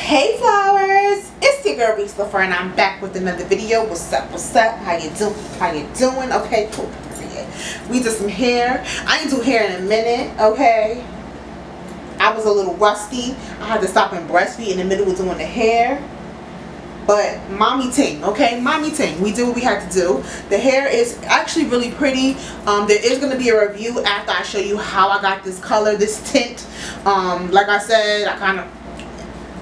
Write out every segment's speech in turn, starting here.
Hey flowers, it's your girl Reese LaFleur and I'm back with another video. What's up, how you doing? Okay, cool. We did some hair. I ain't do hair in a minute, okay? I was a little rusty. I had to stop and breastfeed in the middle of doing the hair. But mommy ting, okay? Mommy ting. We did what we had to do. The hair is actually really pretty. There is going to be a review after I show you how I got this color, this tint. Like I said,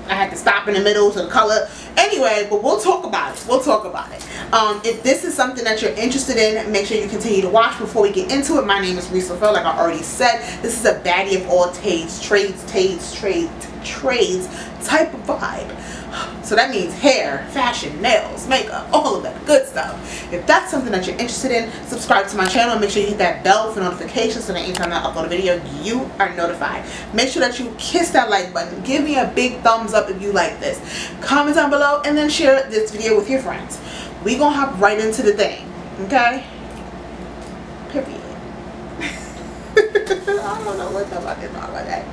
I had to stop in the middle to the color. Anyway, but we'll talk about it. We'll talk about it. If this is something that you're interested in, make sure you continue to watch. Before we get into it, my name is Reese LaFleur. Like I already said, this is a baddie of all trades type of vibe. So that means hair, fashion, nails, makeup, all of that good stuff. If that's something that you're interested in, subscribe to my channel and make sure you hit that bell for notifications so that anytime I upload a video, you are notified. Make sure that you kiss that like button. Give me a big thumbs up if you like this. Comment down below and then share this video with your friends. We gonna hop right into the thing, okay? Period. I don't know what's about this, all about that.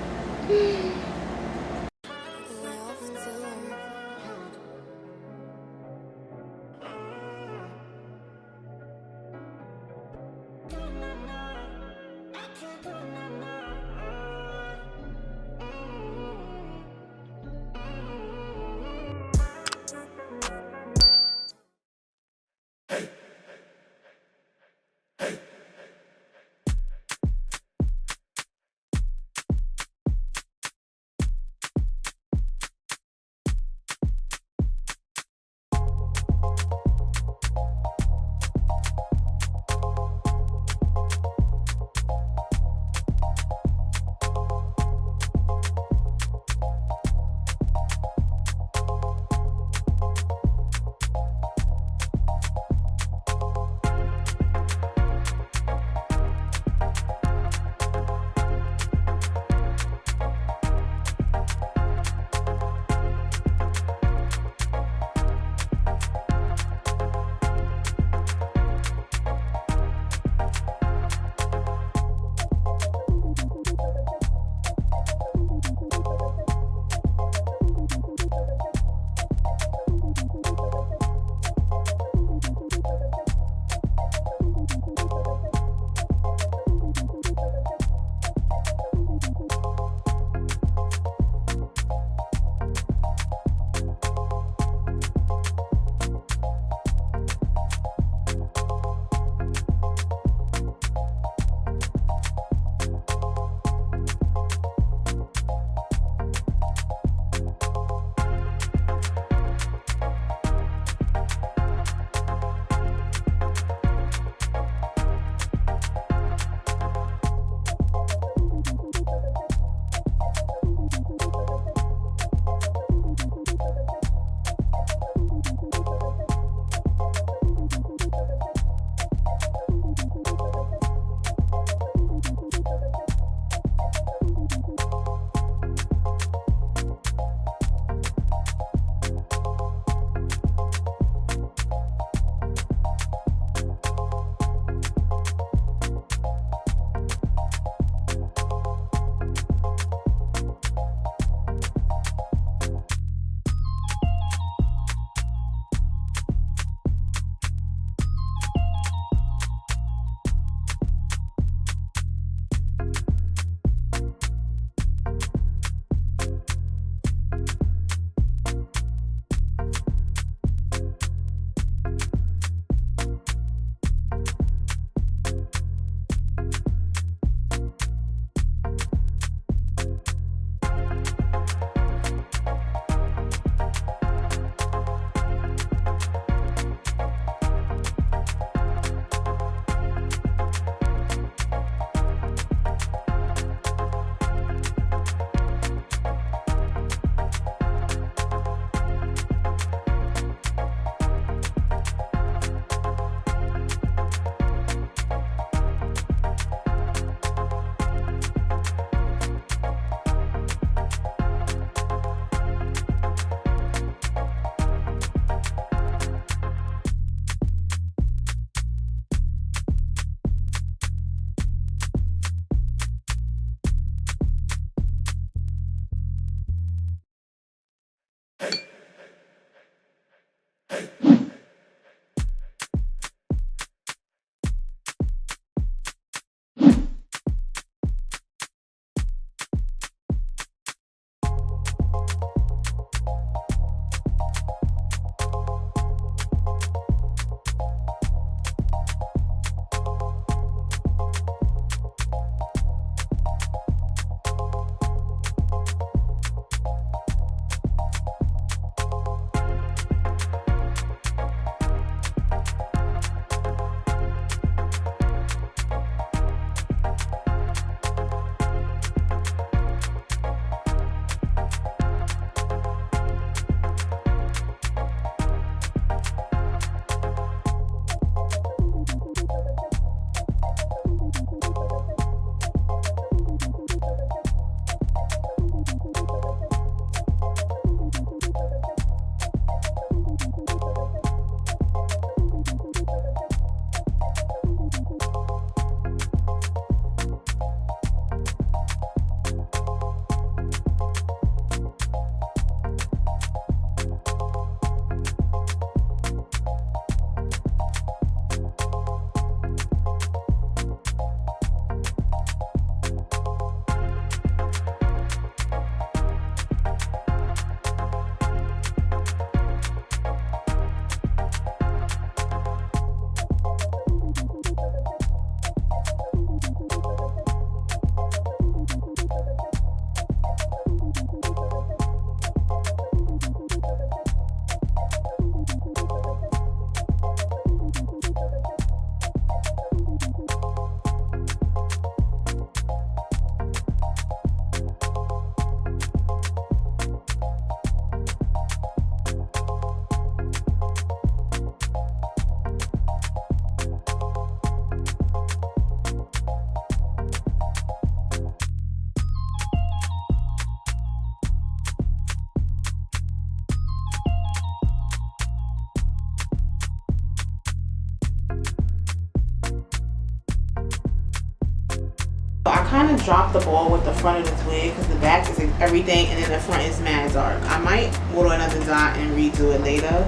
I kind of dropped the ball with the front of this wig because the back is everything and then the front is mad dark. I might order another dot and redo it later,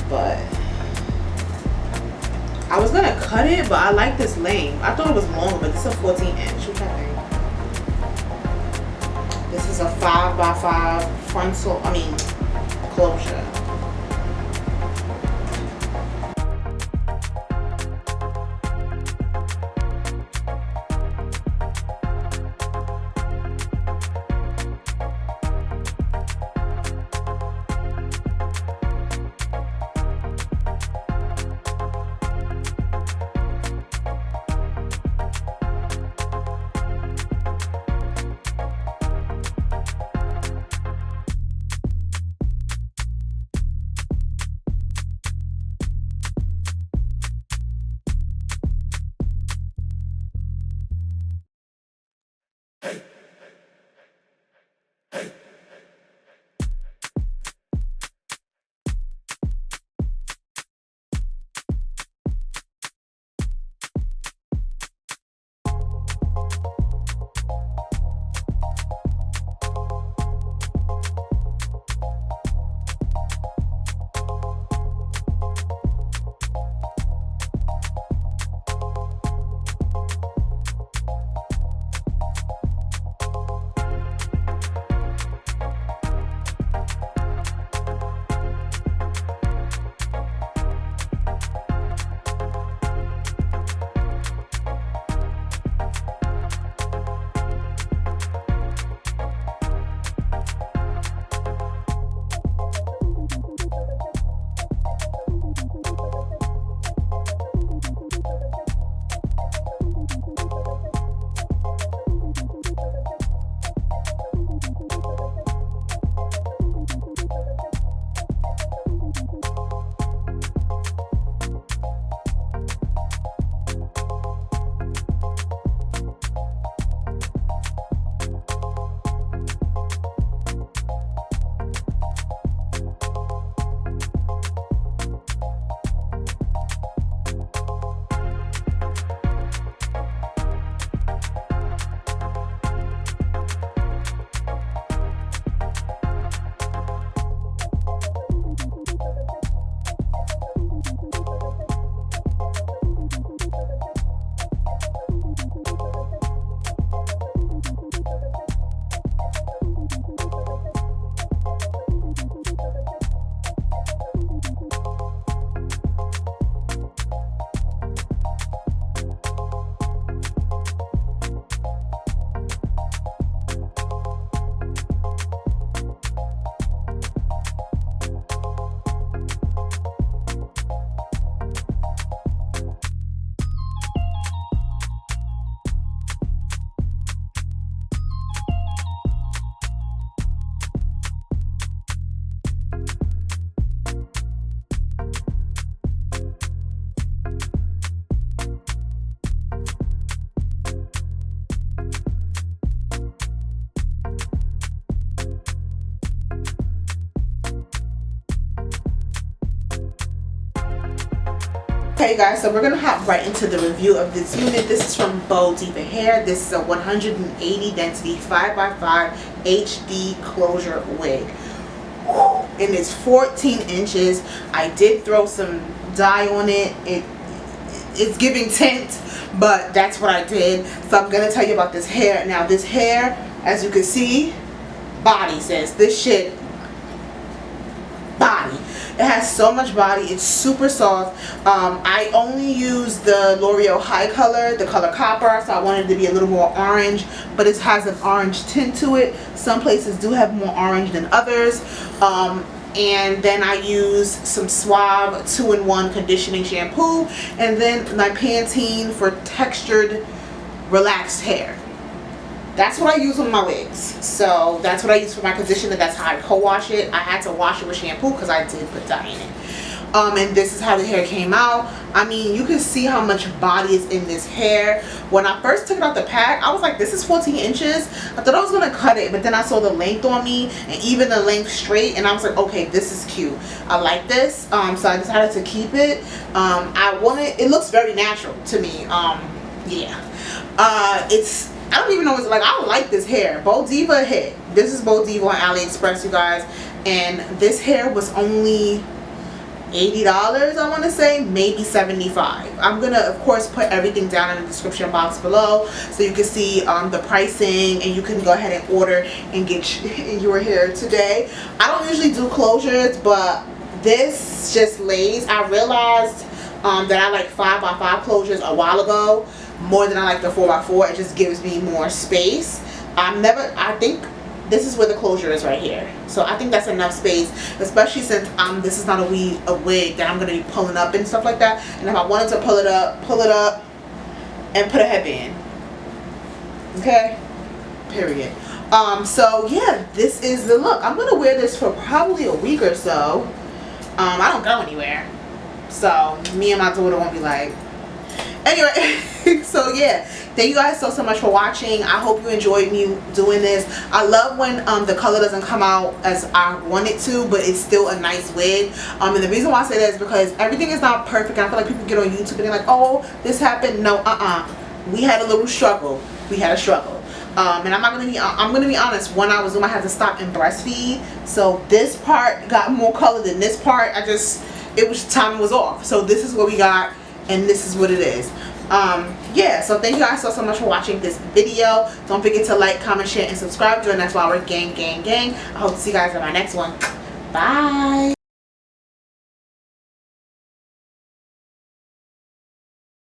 but I was gonna cut it, but I like this length. I thought it was longer, but this is a 14-inch. What I think? This is a 5x5 frontal, closure. Okay guys, so we're gonna hop right into the review of this unit. This is from BEAU Diva Hair. This is a 180 density 5x5 HD closure wig. And it's 14 inches. I did throw some dye on it. It's giving tint, but that's what I did. So I'm gonna tell you about this hair. Now this hair, as you can see, body says this shit body. It has so much body. It's super soft. I only use the Loreal high color, the color copper, so I wanted it to be a little more orange, but it has an orange tint to it. Some places do have more orange than others. And then I use some Suave 2-in-1 conditioning shampoo, and then my Pantene for textured relaxed hair. That's what I use on my wigs. So that's what I use for my conditioner. That's how I co-wash it. I had to wash it with shampoo because I did put dye in it. And this is how the hair came out. I mean, you can see how much body is in this hair. When I first took it out the pack, I was like, this is 14 inches. I thought I was going to cut it, but then I saw the length on me and even the length straight, and I was like, okay, this is cute. I like this. So I decided to keep it. It looks very natural to me. Yeah. I don't even know what's like. I like this hair. BEAU Diva hit. This is BEAU Diva on AliExpress, you guys. And this hair was only $80, I want to say, maybe $75. I'm gonna of course put everything down in the description box below so you can see the pricing, and you can go ahead and order and get your hair today. I don't usually do closures, but this just lays. I realized that I like 5x5 closures a while ago more than I like the 4x4. It just gives me more space. I think this is where the closure is right here, so I think that's enough space, especially since this is not a wig that I'm going to be pulling up and stuff like that. And if I wanted to pull it up and put a headband, okay, period. So yeah, this is the look. I'm going to wear this for probably a week or so. I don't go anywhere, so me and my daughter won't be like, anyway. So yeah, thank you guys so much for watching. I hope you enjoyed me doing this. I love when the color doesn't come out as I want it to, but it's still a nice wig. And the reason why I say that is because everything is not perfect. I feel like people get on YouTube and they're like, oh, this happened. No, we had a little struggle. We had a struggle. And I'm gonna be honest, when I was doing, I had to stop and breastfeed, so this part got more color than this part. Timing was off. So this is what we got, and this is what it is. Yeah, so thank you guys so much for watching this video. Don't forget to like, comment, share, and subscribe. Join us while we're gang. I hope to see you guys in my next one. Bye.